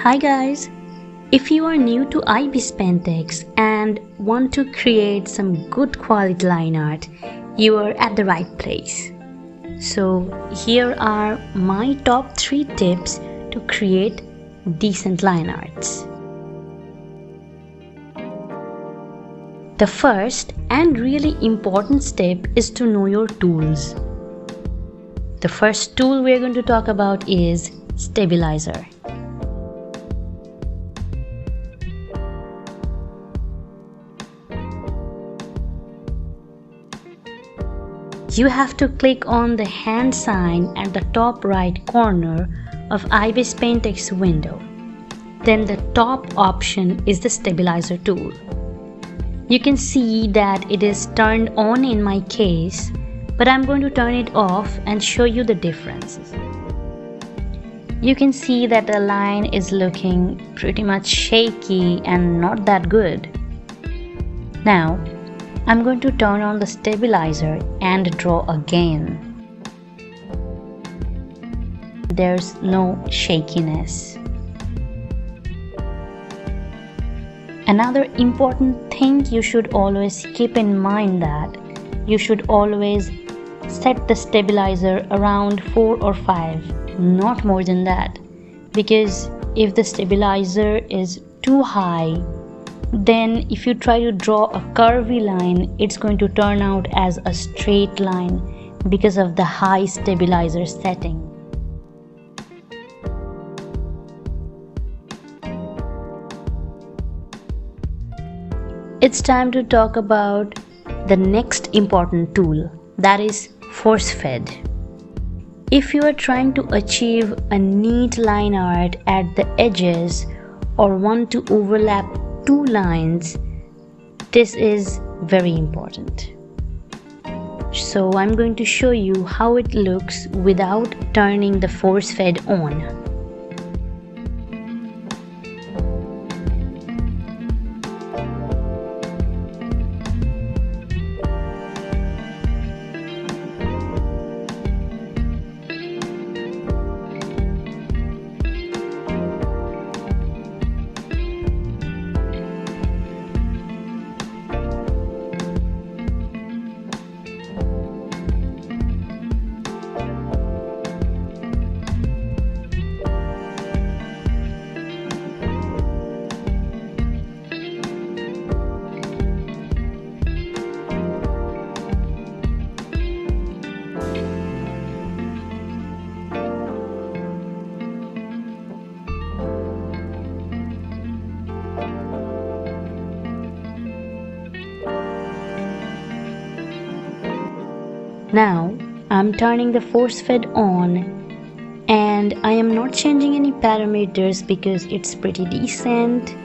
Hi guys! If you are new to Ibispaint X and want to create some good quality line art, you are at the right place. So here are my top 3 tips to create decent line arts. The first and really important step is to know your tools. The first tool we're going to talk about is stabilizer. You have to click on the hand sign at the top right corner of Ibispaint X window. Then the top option is the stabilizer tool. You can see that it is turned on in my case, but I'm going to turn it off and show you the differences. You can see that the line is looking pretty much shaky and not that good. Now, I'm going to turn on the stabilizer and draw again. There's no shakiness. Another important thing you should always keep in mind that you should always set the stabilizer around 4 or 5, not more than that. Because if the stabilizer is too high, then if you try to draw a curvy line, it's going to turn out as a straight line because of the high stabilizer setting. It's time to talk about the next important tool, that is force fed. If you are trying to achieve a neat line art at the edges or want to overlap 2 lines, this is very important. So I'm going to show you how it looks without turning the force fed on. Now I'm turning the force fed on and I am not changing any parameters because it's pretty decent.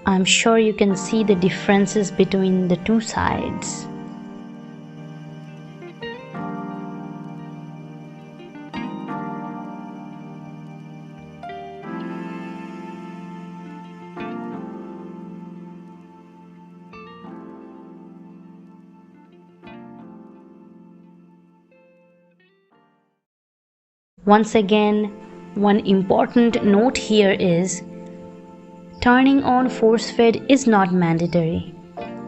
I'm sure you can see the differences between the 2 sides. Once again, one important note here is turning on force fed is not mandatory,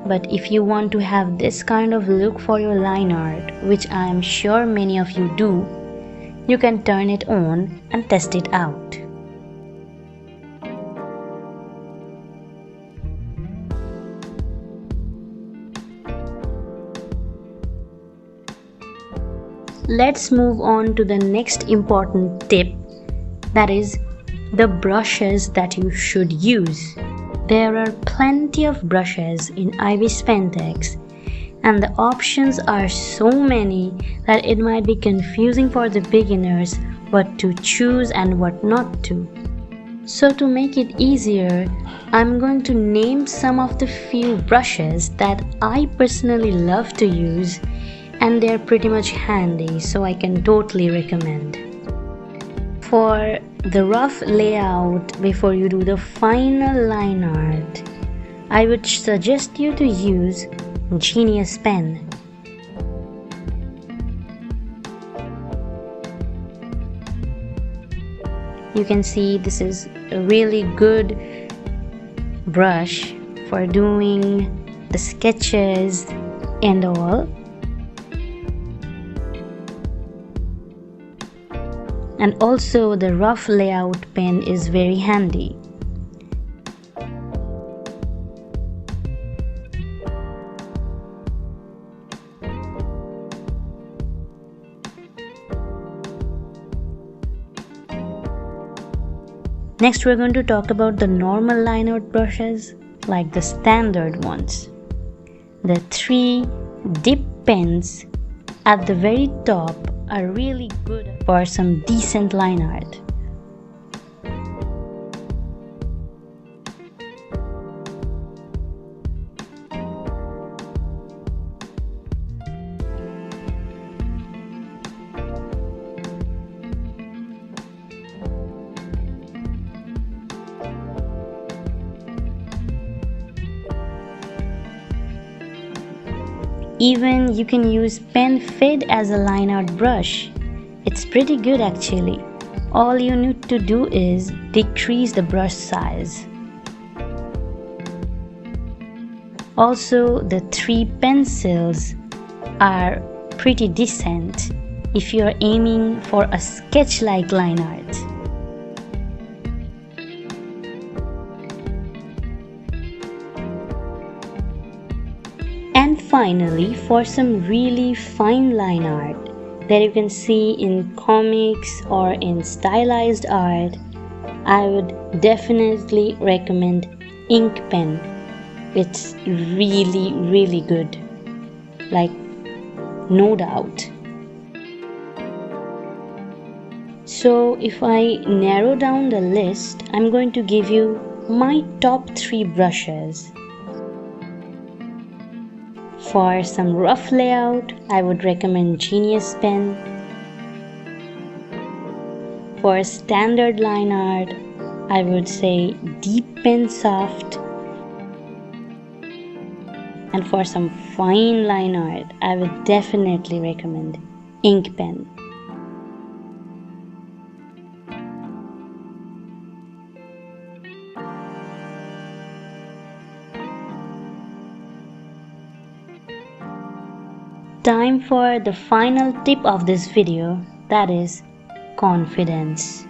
but if you want to have this kind of look for your line art, which I am sure many of you do, you can turn it on and test it out. Let's move on to the next important tip, that is the brushes that you should use. There are plenty of brushes in Ibispaint X and the options are so many that it might be confusing for the beginners what to choose and what not to. So to make it easier, I'm going to name some of the few brushes that I personally love to use, and they're pretty much handy, so I can totally recommend. For the rough layout before you do the final line art, I would suggest you to use Genius pen. You can see this is a really good brush for doing the sketches and all. And also the rough layout pen is very handy. Next, we're going to talk about the normal line art brushes, like the standard ones. The 3 dip pens at the very top are really good for some decent line art. Even you can use pen fed as a line art brush. It's pretty good actually. All you need to do is decrease the brush size. Also, the 3 pencils are pretty decent if you are aiming for a sketch-like line art. And finally, for some really fine line art that you can see in comics or in stylized art, I would definitely recommend ink pen. It's really good, like no doubt. So if I narrow down the list, I'm going to give you my top 3 brushes. For some rough layout, I would recommend Genius pen. For standard line art, I would say Deep Pen Soft. And for some fine line art, I would definitely recommend Ink pen. Time for the final tip of this video, that is confidence.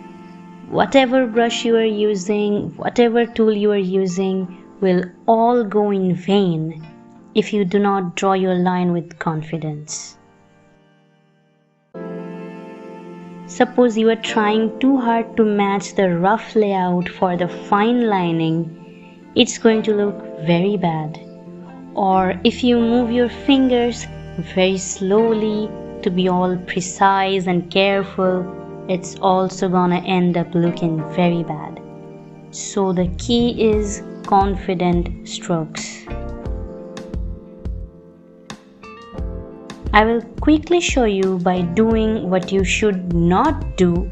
Whatever brush you are using, whatever tool you are using will all go in vain if you do not draw your line with confidence. Suppose you are trying too hard to match the rough layout for the fine lining, it's going to look very bad. Or if you move your fingers very slowly to be all precise and careful, it's also gonna end up looking very bad. So the key is confident strokes. I will quickly show you by doing what you should not do,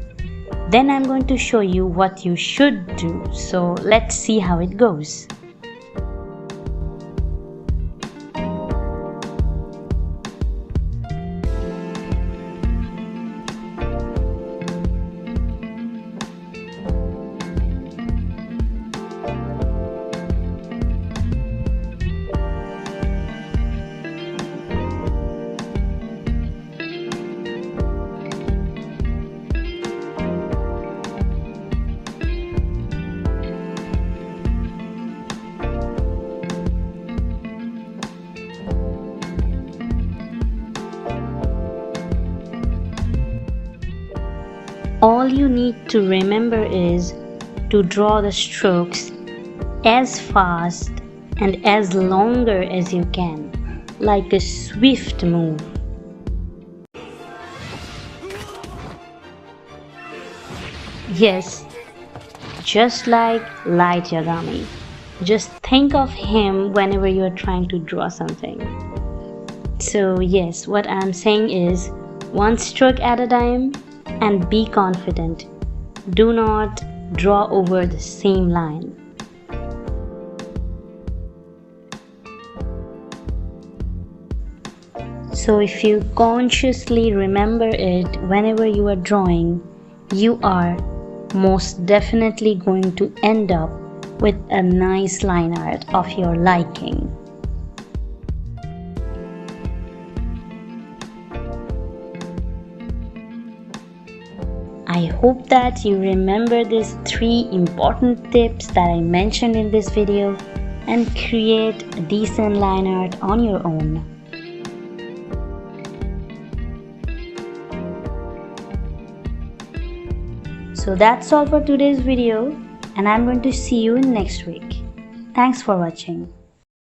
then I'm going to show you what you should do. So let's see how it goes. All you need to remember is to draw the strokes as fast and as longer as you can, like a swift move. Yes, just like Light Yagami. Just think of him whenever you are trying to draw something. So yes, what I'm saying is one stroke at a time and be confident. Do not draw over the same line. So if you consciously remember it whenever you are drawing, you are most definitely going to end up with a nice line art of your liking. I hope that you remember these 3 important tips that I mentioned in this video and create a decent line art on your own. So that's all for today's video, and I'm going to see you in next week. Thanks for watching.